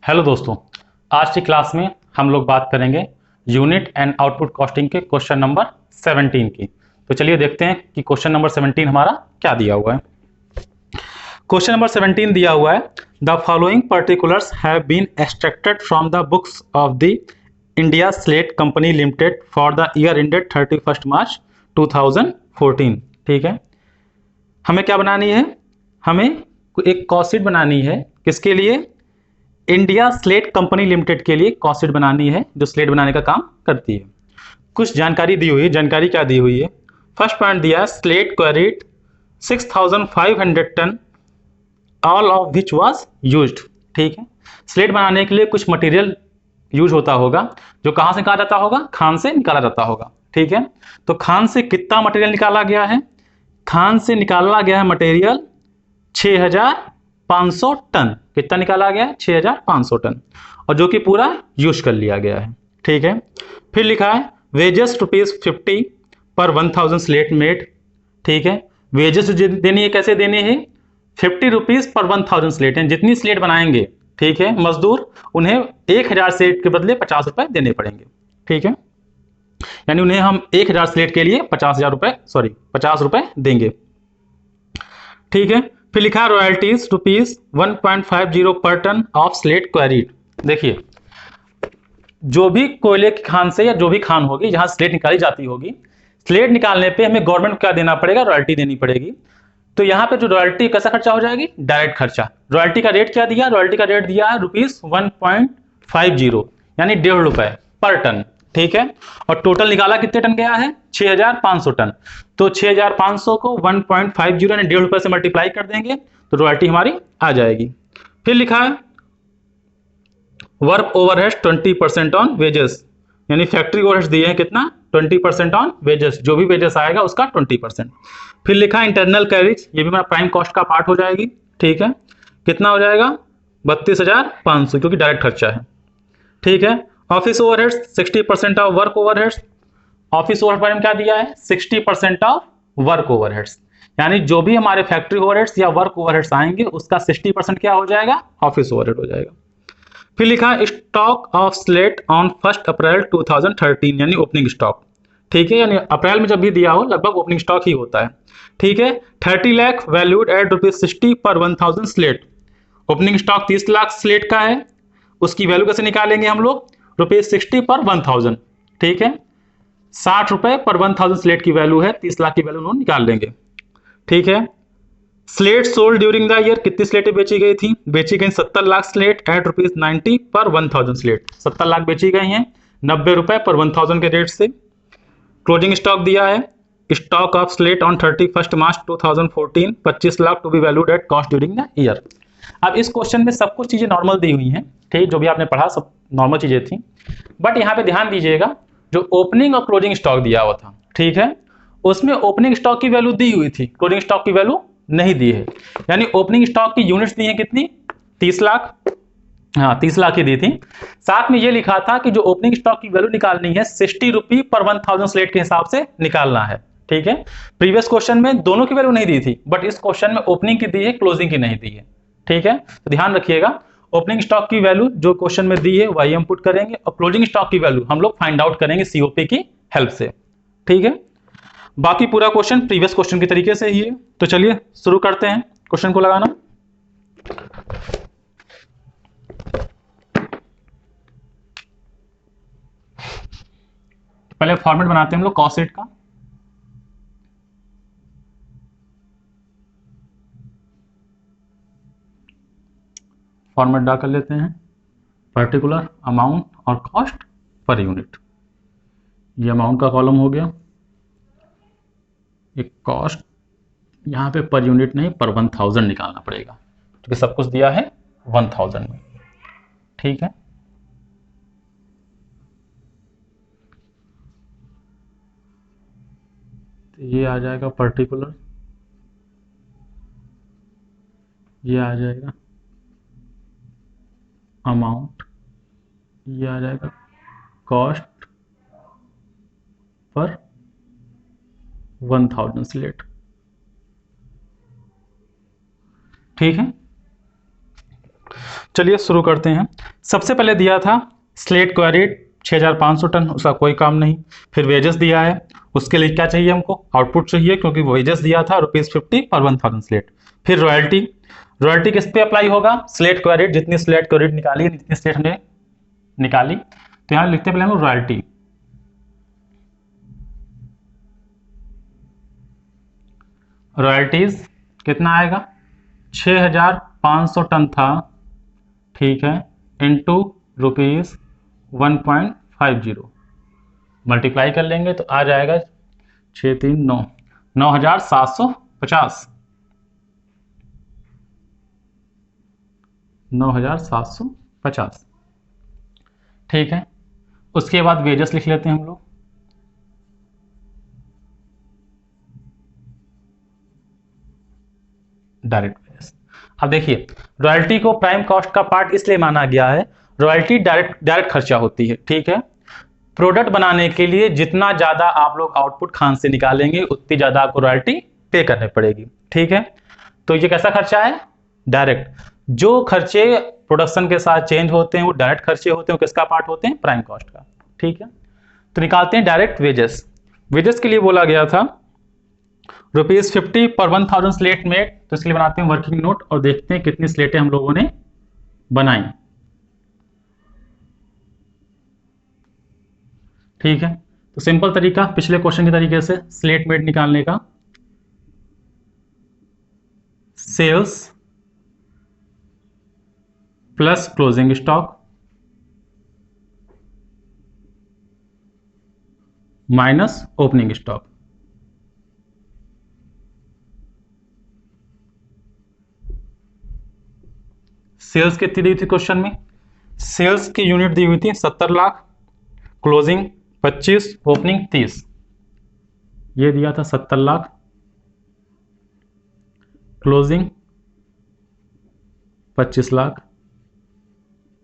Hello दोस्तों, आज की क्लास में हम लोग बात करेंगे यूनिट एंड आउटपुट कॉस्टिंग के क्वेश्चन नंबर 17 की। तो चलिए देखते हैं कि क्वेश्चन नंबर 17 हमारा क्या दिया हुआ है। क्वेश्चन नंबर 17 दिया हुआ है, the following particulars have been extracted from the books of the India slate company limited for the year ended 31 March 2014। ठीक है, हमें क्या बनानी है, हमें एक कॉस्ट शीट बनानी है। किसके लिए? इंडिया स्लेट कंपनी लिमिटेड के लिए कॉस्ट शीट बनानी है, जो स्लेट बनाने का काम करती है। कुछ जानकारी दी हुई है। जानकारी क्या दी हुई है? फर्स्ट पॉइंट दिया है, slate quarried 6500 ton all of which was used. ठीक है, स्लेट बनाने के लिए कुछ मटेरियल यूज होता होगा, जो कहां से निकाला जाता होगा? खान से निकाला जाता होगा। ठीक है, तो खान से कितना मटेरियल निकाला गया है? खान से निकाला गया है मटेरियल 6500 टन। कितना निकाला गया है? 6500 टन, और जो कि पूरा यूज कर लिया गया है। ठीक है, फिर लिखा है वेजेस ₹50 पर 1000 स्लेट मेड। ठीक है, वेजेस देनी है, कैसे देनी है? ₹50 पर 1000 स्लेट है, जितनी स्लेट बनाएंगे, ठीक है, मजदूर, उन्हें 1000 स्लेट के बदले 50 रुपए देने पड़ेंगे। ठीक है, यानी उन्हें हम 1000 स्लेट के लिए 50 रुपए देंगे। ठीक है, फिर लिखा रॉयल्टीज ₹1.50 पर टन ऑफ स्लेट क्वेरीड। देखिए, जो भी कोयले की खान से या जो भी खान होगी जहां स्लेट निकाली जाती होगी, स्लेट निकालने पे हमें गवर्नमेंट को क्या देना पड़ेगा? रॉयल्टी देनी पड़ेगी। तो यहाँ पे जो रॉयल्टी कैसा खर्चा हो जाएगी? डायरेक्ट खर्चा। रॉयल्टी का रेट क्या दिया? रॉयल्टी का रेट दिया है ₹1.50, यानी ₹1.50 पर टन। ठीक है, और टोटल निकाला कितने टन गया है? 6500 टन। तो 6500 को 1.50 यानी ₹1.50 से मल्टीप्लाई कर देंगे तो रॉयल्टी हमारी आ जाएगी। फिर लिखा है वर्क ओवरहेड्स 20% ऑन वेजेस, यानी फैक्ट्री ओवरहेड्स दिए हैं कितना? 20% ऑन वेजेस, जो भी वेजेस आएगा उसका 20%। फिर लिखा है इंटरनल कैरिज, ये भी हमारा प्राइम कॉस्ट का पार्ट हो जाएगी। ठीक है, कितना हो जाएगा? 32,500, क्योंकि डायरेक्ट खर्चा है। ठीक है, office overheads 60% of work overheads. Office overhead पर क्या दिया है? 60% ऑफ वर्क ओवरहेड्स, यानी जो भी हमारे फैक्ट्री ओवरहेड्स या वर्क ओवरहेड्स आएंगे उसका 60% क्या हो जाएगा? ऑफिस ओवरहेड हो जाएगा। फिर लिखा है स्टॉक ऑफ स्लेट ऑन 1 अप्रैल 2013, यानी ओपनिंग स्टॉक। ठीक है, यानी अप्रैल में जब भी दिया हो लगभग ओपनिंग स्टॉक ही होता है। ठीक है, 30 लाख वैल्यूड एट ₹60 पर 1000 slate. Opening stock 30 lakh slate का है, उसकी वैल्यू कैसे निकालेंगे हम लोग? ₹60 पर 1000। ठीक है, 60 रुपए पर 1000 स्लेट की वैल्यू है, 30 लाख की वैल्यू उन्होंने निकाल लेंगे। ठीक है, slate sold during the year, कितनी स्लेटें बेची गई थी? बेची गई 70 लाख स्लेट एट ₹90 पर 1000 स्लेट। 70 लाख बेची गई हैं, ₹90 पर 1000 के रेट से। क्लोजिंग स्टॉक दिया है, stock of slate on 31 March 2014 25 lakh to be valued at cost during the year. अब इस क्वेश्चन में सब कुछ चीजें नॉर्मल दी हुई हैं। ठीक, जो भी आपने पढ़ा सब नॉर्मल चीजें थी, बट यहाँ पे ध्यान दीजिएगा, जो ओपनिंग और क्लोजिंग स्टॉक दिया हुआ था, ठीक है, उसमें ओपनिंग स्टॉक की वैल्यू दी हुई थी, क्लोजिंग स्टॉक की वैल्यू नहीं दी है। यानी ओपनिंग स्टॉक की यूनिट्स दी है कितनी? 30 लाख। हाँ, 30 लाख ही दी थी। साथ में ये लिखा था कि जो ओपनिंग स्टॉक की वैल्यू निकालनी है ₹60 पर 1000 स्लेट के हिसाब से निकालना है। ठीक है, प्रीवियस क्वेश्चन में दोनों की वैल्यू नहीं दी थी, बट इस क्वेश्चन में ओपनिंग की दी है, क्लोजिंग की नहीं दी है। ठीक है, तो ध्यान रखिएगा, ओपनिंग स्टॉक की वैल्यू जो क्वेश्चन में दी है वही हम पुट करेंगे, और क्लोजिंग स्टॉक की वैल्यू हम लोग फाइंड आउट करेंगे सीओपी की हेल्प से। ठीक है, बाकी पूरा क्वेश्चन प्रीवियस क्वेश्चन के तरीके से ही है। तो चलिए शुरू करते हैं क्वेश्चन को लगाना। पहले फॉर्मेट बनाते हैं हम लोग कॉस्ट शीट का। फॉर्मेट ड्रा कर लेते हैं, पर्टिकुलर, अमाउंट और कॉस्ट पर यूनिट। ये अमाउंट का कॉलम हो गया, एक कॉस्ट, यहाँ पे पर यूनिट नहीं पर 1000 निकालना पड़ेगा, क्योंकि सब कुछ दिया है 1000 में। ठीक है, तो ये आ जाएगा पर्टिकुलर, ये आ जाएगा अमाउंट, ये आ जाएगा कॉस्ट पर 1000 स्लेट। ठीक है, चलिए शुरू करते हैं। सबसे पहले दिया था स्लेट क्वारीड 6500 टन, उसका कोई काम नहीं। फिर वेजेस दिया है, उसके लिए क्या चाहिए हमको, आउटपुट चाहिए, क्योंकि वेजेस दिया था ₹50 पर 1000 स्लेट। फिर रॉयल्टी, रॉयल्टी किस पे अप्लाई होगा, स्लेट क्वारीड, जितनी स्लेट क्वारीड निकाली जितनी स्लेट हमने निकाली, तो यहाँ लिखते हैं पहले हम रॉयल्टी। रॉयल्टीज कितना आएगा, 6500 टन था, ठीक है, इंटू ₹1.50 मल्टीप्लाई कर लेंगे तो आ जाएगा 639, 9750, 9750, ठीक है। उसके बाद वेजेस लिख लेते हैं हम लोग, डायरेक्ट वेजेस। अब देखिए, रॉयल्टी को प्राइम कॉस्ट का पार्ट इसलिए माना गया है, रॉयल्टी डायरेक्ट खर्चा होती है, ठीक है। प्रोडक्ट बनाने के लिए जितना ज्यादा आप लोग आउटपुट खान से निकालेंगे उतनी ज्यादा आपको रॉयल्टी पे करनी पड़ेगी, ठीक है। तो ये कैसा खर्चा है, डायरेक्ट। जो खर्चे प्रोडक्शन के साथ चेंज होते हैं वो डायरेक्ट खर्चे होते हैं, किसका पार्ट होते हैं, प्राइम कॉस्ट का, ठीक है। तो निकालते हैं डायरेक्ट वेजेस। वेजेस के लिए बोला गया था ₹50 पर 1000 स्लेट मेड, तो इसके लिए बनाते हैं वर्किंग नोट और देखते हैं कितनी स्लेटें हम लोगों ने बनाई, ठीक है। तो सिंपल तरीका पिछले क्वेश्चन के तरीके से स्लेट मेड निकालने का, sales plus closing stock minus opening stock. Sales कितनी दी थी क्वेश्चन में, सेल्स की यूनिट दी हुई थी 70 लाख, क्लोजिंग 25, ओपनिंग 30। ये दिया था 70 लाख, क्लोजिंग 25 लाख,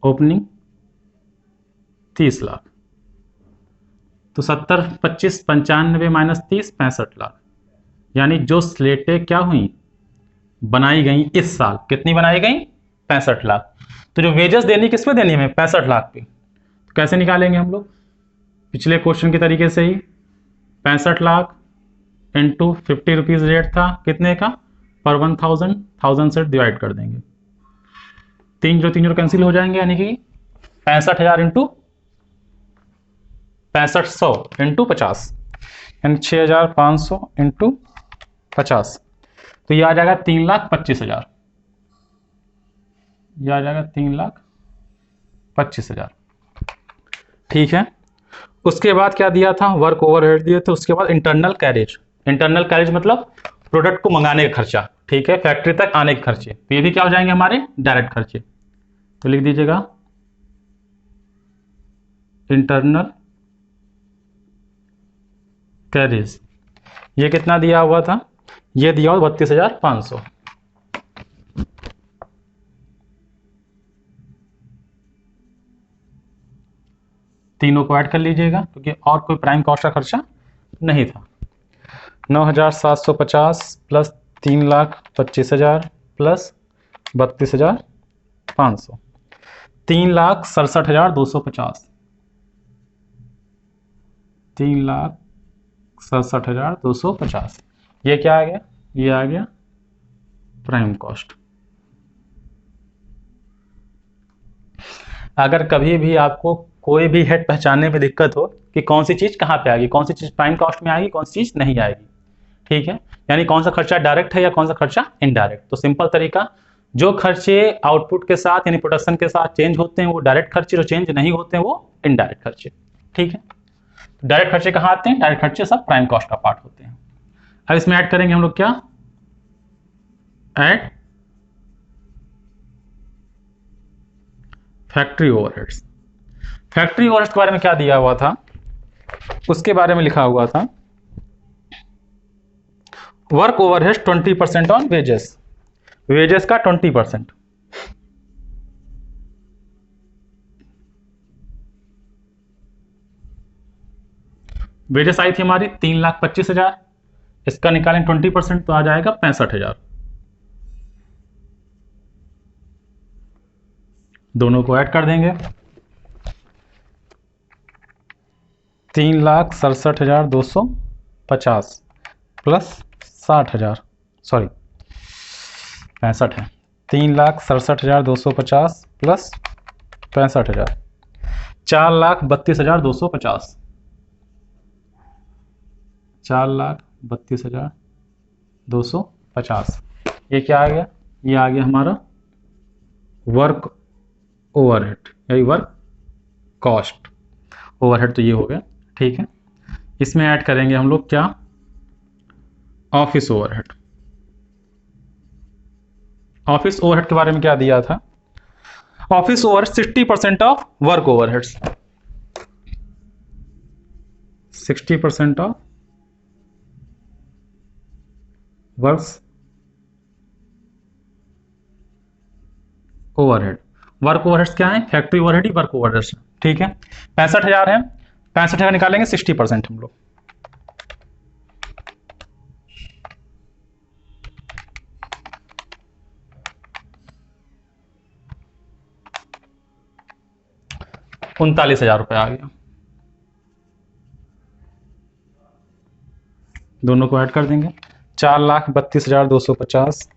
ओपनिंग 30 लाख। तो 70, 25, 95 माइनस 30, 65 लाख। यानी जो स्लेटें क्या हुई, बनाई गई इस साल, कितनी बनाई गई, 65 लाख। तो जो वेजेस देनी किस पे देनी है, 65 लाख पे। तो कैसे निकालेंगे हम लोग, पिछले क्वेश्चन के तरीके से ही 65 लाख इंटू ₹50 रेट था कितने का, पर 1000, 1000 से डिवाइड कर देंगे, 3 0 कैंसिल हो जाएंगे, यानी कि 65,000 इंटू 6500 इंटू 50, यानी 6500 इंटू 50, तो ये आ जाएगा 3,25,000, ये आ जाएगा 3,25,000, ठीक है। उसके बाद क्या दिया था, वर्क ओवरहेड दिए थे। उसके बाद इंटरनल कैरेज, इंटरनल कैरेज मतलब प्रोडक्ट को मंगाने का खर्चा, ठीक है, फैक्ट्री तक आने के खर्चे, तो ये भी क्या हो जाएंगे हमारे डायरेक्ट खर्चे। तो लिख दीजिएगा इंटरनल कैरेज। ये कितना दिया हुआ था, ये दिया हुआ 32,500, तीनों को ऐड कर लीजिएगा क्योंकि और कोई प्राइम कॉस्ट का खर्चा नहीं था। 9,750 प्लस 3,25,000 प्लस 32,500, 3,67,250, 3,67,250। ये क्या आ गया, ये आ गया प्राइम कॉस्ट। अगर कभी भी आपको कोई भी हेड पहचानने में दिक्कत हो कि कौन सी चीज कहाँ पे आएगी, कौन सी चीज प्राइम कॉस्ट में आएगी, कौन सी चीज नहीं आएगी, ठीक है, यानी कौन सा खर्चा डायरेक्ट है या कौन सा खर्चा इनडायरेक्ट, तो सिंपल तरीका, जो खर्चे आउटपुट के साथ यानी प्रोडक्शन के साथ चेंज होते हैं वो डायरेक्ट खर्चे, जो चेंज नहीं होते हैं वो इनडायरेक्ट खर्चे, ठीक है। डायरेक्ट खर्चे कहाँ आते हैं, डायरेक्ट खर्चे सब प्राइम कॉस्ट का पार्ट होते हैं। अब इसमें ऐड करेंगे हम लोग क्या, add factory overheads. Factory overheads के बारे में क्या दिया हुआ था, उसके बारे में लिखा हुआ था work overheads 20% on wages, wages का 20%। वेजेस आई थी हमारी 3,25,000, इसका निकालें 20% तो आ जाएगा 65,000। दोनों को ऐड कर देंगे। 3,67,250 प्लस 60,000, सॉरी 65 है। 3,67,250 प्लस 65,000, 4,32,250, 4,32,250। ये क्या आ गया? ये आ गया हमारा वर्क ओवरहेड, यही वर्क कॉस्ट। ओवरहेड तो ये हो गया, ठीक है। इसमें ऐड करेंगे हम लोग क्या? Office overhead. ऑफिस ओवरहेड के बारे में क्या दिया था? Office overhead 60% of work overheads, 60% of works overhead. Work overheads क्या है? फैक्ट्री ओवरहेड ही वर्क ओवरहेड्स, ठीक है। 65,000 है, 65,000 निकालेंगे 60% हम लोग। ₹39,000 आ गया। दोनों को ऐड कर देंगे। 4,32,250,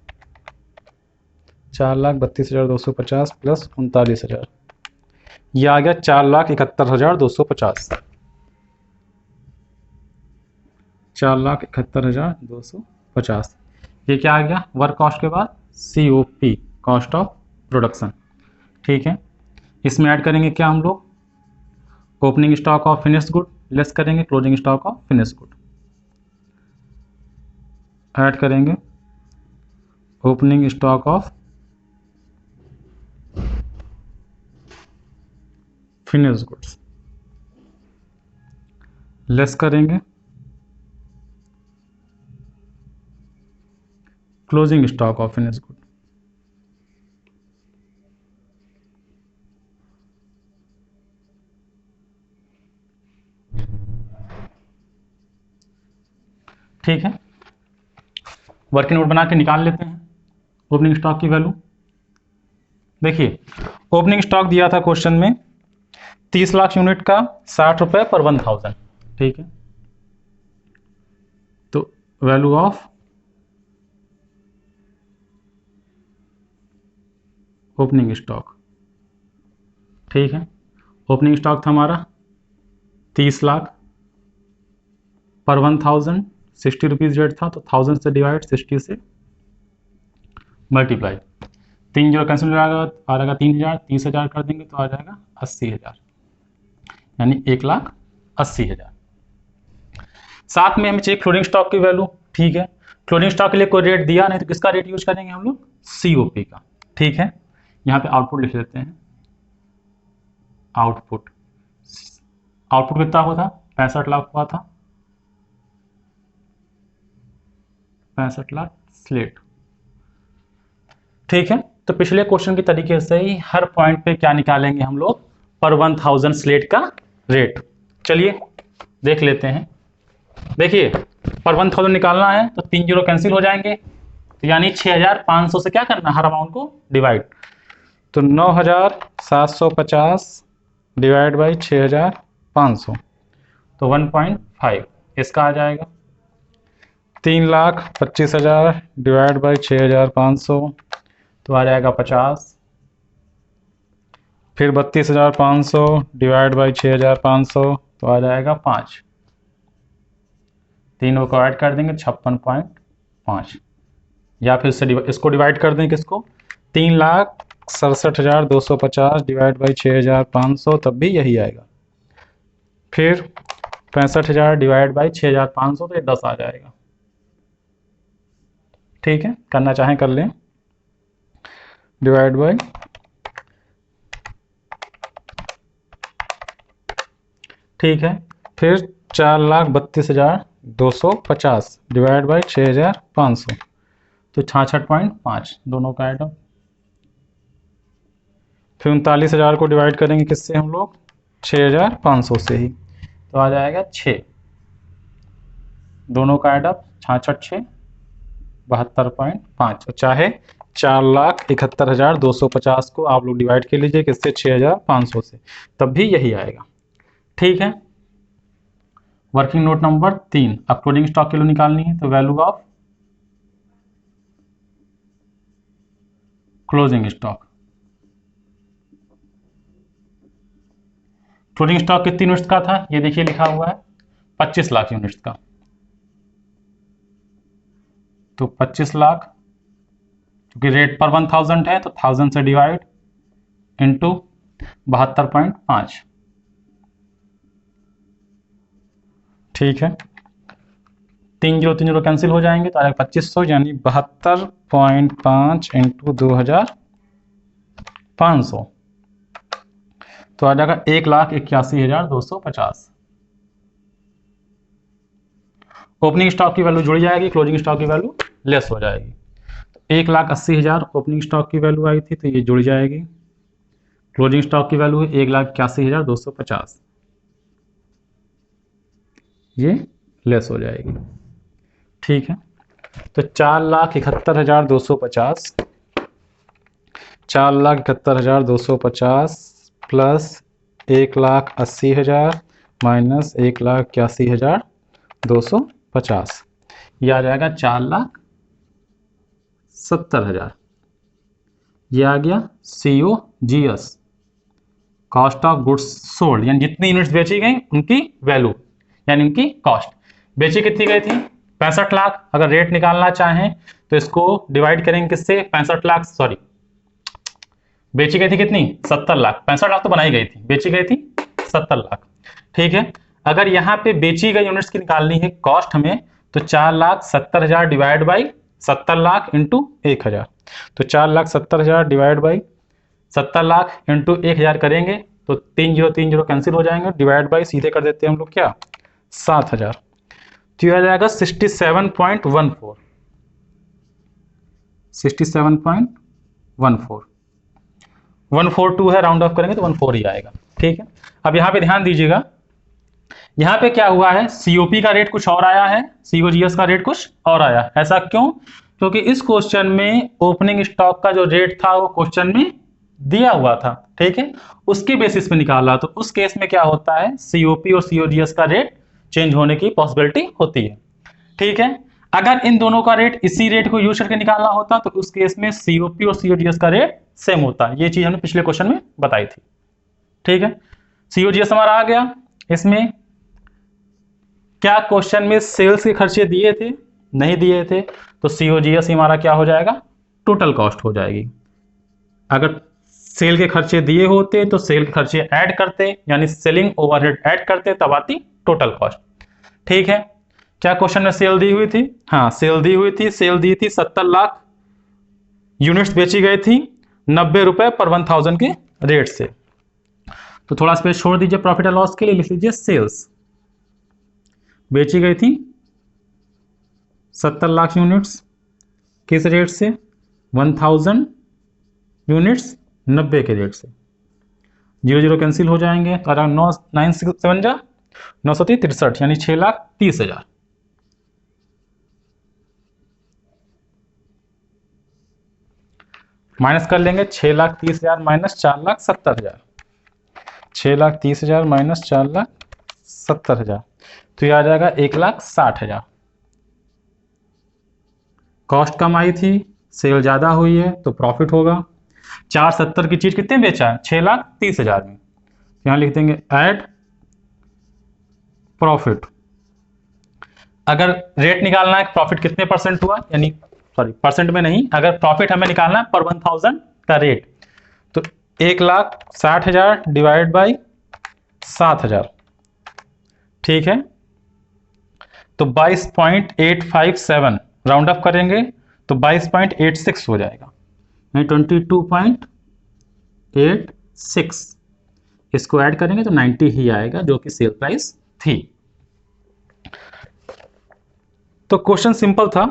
4,32,250 प्लस 39,000, ये आ गया 4,71,250, 4,71,250। ये क्या आ गया? वर्क कॉस्ट के बाद COP, कॉस्ट ऑफ प्रोडक्शन, ठीक है। इसमें ऐड करेंगे क्या हम लोग? Opening stock of finished good less करेंगे closing stock of finished good, add करेंगे opening stock of finished goods less करेंगे closing stock of finished good. ठीक है, वर्किंग नोट बना के निकाल लेते हैं ओपनिंग स्टॉक की वैल्यू। देखिए, ओपनिंग स्टॉक दिया था क्वेश्चन में 30 लाख यूनिट का, 60 रुपए पर 1000, ठीक है। तो वैल्यू ऑफ ओपनिंग स्टॉक, ठीक है। ओपनिंग स्टॉक था हमारा 30 लाख पर 1000, 60 रुपीज रेट था, तो 1000 से डिवाइड 60 से मल्टीप्लाई, 3 जीरो कैंसिल आ जाएगा 3,000, 30,000 कर देंगे तो आ जाएगा 80,000, यानी 1,80,000। साथ में हमें चाहिए क्लोजिंग स्टॉक की वैल्यू, ठीक है। क्लोजिंग स्टॉक के लिए कोई रेट दिया नहीं, तो किसका रेट यूज करेंगे हम लोग? COP का, ठीक है। यहाँ पे आउटपुट लिख लेते हैं। आउटपुट कितना हुआ था? 65 लाख हुआ था, 65 लाख स्लेट, ठीक है। तो पिछले क्वेश्चन की तरीके से ही हर पॉइंट पे क्या निकालेंगे हम लोग? पर 1000 स्लेट का रेट। चलिए देख लेते हैं। देखिए, पर 1000 निकालना है तो 3 जीरो कैंसिल हो जाएंगे, तो यानी 6,500 से क्या करना? हर अमाउंट को डिवाइड, तो 9,750 डिवाइड बाई 6,500, तो 1.5 इसका आ जाएगा। 3,25,000 डिवाइड बाई 6,500, तो आ जाएगा 50। फिर 32,500 डिवाइड बाई 6,500, तो आ जाएगा 5। तीनों को ऐड कर देंगे 56.5, या फिर इसको डिवाइड कर दें किसको? 3,67,250 डिवाइड बाई 6,500, तब भी यही आएगा। फिर 65,000 डिवाइड बाई 6,500, तो ये 10 आ जाएगा, ठीक है। करना चाहें कर लें, डिवाइड बाई, ठीक है। फिर 4,32,250 डिवाइड बाई 6,500, तो 66.5, दोनों का आइटम। फिर 39,000 को डिवाइड करेंगे किससे हम लोग? 6,500 से ही, तो आ जाएगा 6, दोनों का एडअप 66 6 72.5। चाहे 4,71,250 को आप लोग डिवाइड कर लीजिए किससे, 6,500 से, तब भी यही आएगा। ठीक है। वर्किंग नोट नंबर 3, अब क्लोजिंग स्टॉक की वैल्यू निकालनी है, तो value of closing stock. Closing stock कितनी यूनिट्स का था, ये देखिए लिखा हुआ है 25 लाख यूनिट्स का। तो 25 लाख, क्योंकि रेट पर 1000 है तो 1000 से डिवाइड इंटू 72.5। ठीक है, 3 0 3 0 कैंसिल हो जाएंगे तो आ जाएगा 2500, यानी 72.5 इंटू 2500, तो आ जाएगा 1,81,250। ओपनिंग स्टॉक की वैल्यू जुड़ जाएगी, क्लोजिंग स्टॉक की वैल्यू लेस हो जाएगी। 1,80,000 ओपनिंग स्टॉक की वैल्यू आई थी तो ये जुड़ जाएगी, क्लोजिंग स्टॉक की वैल्यू है 1,81,250, ये लेस हो जाएगी। ठीक है, तो 4,71,250, 4,71,250 प्लस 1,80,000 माइनस 1,81,250, यह आ जाएगा 4,70,000। ये आ गया COGS, cost of goods sold, यानी जितनी यूनिट्स बेची गई उनकी वैल्यू, यानी उनकी कॉस्ट। बेची कितनी गई थी, 65 लाख। अगर रेट निकालना चाहें तो इसको डिवाइड करेंगे किससे, 65 लाख, सॉरी बेची गई थी कितनी, 70 लाख। 65 लाख तो बनाई गई थी, बेची गई थी 70 लाख। ठीक है, अगर यहाँ पे बेची गई यूनिट्स की निकालनी है कॉस्ट हमें, तो 4,70,000 डिवाइड बाई 70 लाख इंटू 1,000, तो 4,70,000 डिवाइड बाई 70 लाख इंटू 1,000 करेंगे तो 3 0 3 0 कैंसिल हो जाएंगे, डिवाइड बाई सीधे कर देते हैं हम लोग क्या, 7,000, तो यह आ जाएगा 67.14, 67.14, 142 है, राउंड ऑफ करेंगे तो 14 ही आएगा। ठीक है, अब यहाँ पे ध्यान दीजिएगा, यहाँ पे क्या हुआ है, सीओपी का रेट कुछ और आया है, सीओजीएस का रेट कुछ और आया। ऐसा क्यों, क्योंकि इस क्वेश्चन में ओपनिंग स्टॉक का जो रेट था वो क्वेश्चन में दिया हुआ था। ठीक है, उसके बेसिस पे निकाला, तो उस केस में क्या होता है, सीओपी और सीओजीएस का रेट चेंज होने की पॉसिबिलिटी होती है। ठीक है, अगर इन दोनों का रेट इसी रेट को यूज करके निकालना होता तो उस केस में सीओपी और सीओजीएस का रेट सेम होता है। ये चीज हमने पिछले क्वेश्चन में बताई थी। ठीक है, सीओजीएस हमारा आ गया। इसमें क्या क्वेश्चन में सेल्स के खर्चे दिए थे, नहीं दिए थे, तो सीओजीएस हमारा क्या हो जाएगा, टोटल कॉस्ट हो जाएगी। अगर सेल के खर्चे दिए होते तो सेल के खर्चे ऐड करते, यानी सेलिंग ओवरहेड ऐड करते, तब आती टोटल कॉस्ट। ठीक है, क्या क्वेश्चन में सेल दी हुई थी, हाँ सेल दी हुई थी, सेल दी थी 70 लाख यूनिट्स बेची गई थी 90 रुपए पर 1000 के रेट से। तो थोड़ा स्पेस छोड़ दीजिए प्रॉफिट एंड लॉस के लिए, लिख लीजिए सेल्स बेची गई थी 70 लाख यूनिट्स, किस रेट से, 1000 यूनिट्स 90 के रेट से। 0 0 कैंसिल हो जाएंगे, तो 9,963 यानी 6,30,000। माइनस कर लेंगे 6,30,000 माइनस 4,70,000, 6,30,000 माइनस 4,70,000, तो ये आ जाएगा 1,60,000। कॉस्ट कम आई थी, सेल ज्यादा हुई है तो प्रॉफिट होगा। 470 की चीज कितने बेचा है, 6,30,000 में, यहां लिख देंगे ऐड प्रॉफिट। अगर रेट निकालना है प्रॉफिट कितने परसेंट हुआ, यानी सॉरी परसेंट में नहीं, अगर प्रॉफिट हमें निकालना है पर 1000 का रेट, तो 1,60,000 डिवाइड बाई 7,000। ठीक है, तो 22.857 राउंड अप करेंगे तो 22.86 हो जाएगा, 22.86, इसको ऐड करेंगे तो 90 ही आएगा जो कि सेल प्राइस थी। तो क्वेश्चन सिंपल था,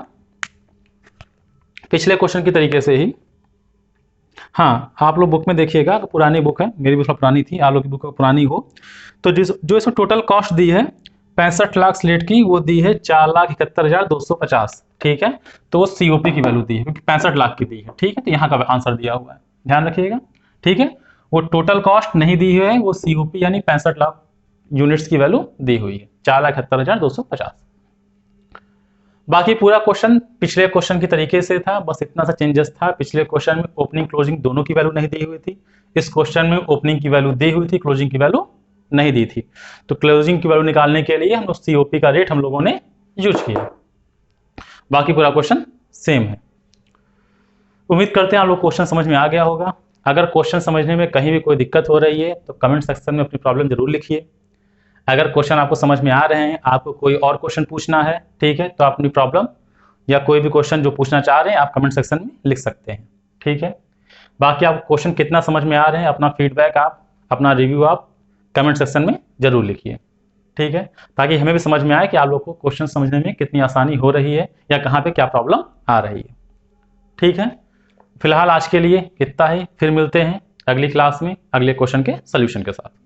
पिछले क्वेश्चन की तरीके से ही। हाँ, आप लोग बुक में देखिएगा, पुरानी बुक है, मेरी भी थोड़ा पुरानी थी, आप लोग की बुक पुरानी हो तो जो इसमें टोटल कॉस्ट दी है 65 लाख स्लेट की, वो दी है 4,71,250। ठीक है, तो वो COP की वैल्यू दी है क्योंकि 65 लाख की दी है। ठीक है, तो यहाँ का आंसर दिया हुआ है, ध्यान रखिएगा। ठीक है, वो टोटल कॉस्ट नहीं दी हुई है, वो COP यानी 65 लाख यूनिट्स की वैल्यू दी हुई है, 4,71,250। बाकी पूरा क्वेश्चन पिछले क्वेश्चन की तरीके से था, बस इतना सा चेंजेस था। पिछले क्वेश्चन में ओपनिंग क्लोजिंग दोनों की वैल्यू नहीं दी हुई थी, इस क्वेश्चन में ओपनिंग की वैल्यू दी हुई थी, क्लोजिंग की वैल्यू नहीं दी थी। तो क्लोजिंग की वैल्यू निकालने के लिए हम लोग COP का रेट हम लोगों ने यूज किया। बाकी पूरा क्वेश्चन सेम है। उम्मीद करते हैं आप लोग क्वेश्चन समझ में आ गया होगा। अगर क्वेश्चन समझने में कहीं भी कोई दिक्कत हो रही है तो कमेंट सेक्शन में अपनी प्रॉब्लम जरूर लिखिए। अगर क्वेश्चन आपको समझ में आ रहे हैं, आपको कोई और क्वेश्चन पूछना है, ठीक है, तो अपनी प्रॉब्लम या कोई भी क्वेश्चन जो पूछना चाह रहे हैं आप कमेंट सेक्शन में लिख सकते हैं। ठीक है, बाकी आप क्वेश्चन कितना समझ में आ रहे हैं, अपना फीडबैक आप, अपना रिव्यू आप कमेंट सेक्शन में जरूर लिखिए। ठीक है, ताकि हमें भी समझ में आए कि आप लोग को क्वेश्चन समझने में कितनी आसानी हो रही है या कहाँ पे क्या प्रॉब्लम आ रही है। ठीक है, फिलहाल आज के लिए इतना ही, फिर मिलते हैं अगली क्लास में अगले क्वेश्चन के सोल्यूशन के साथ।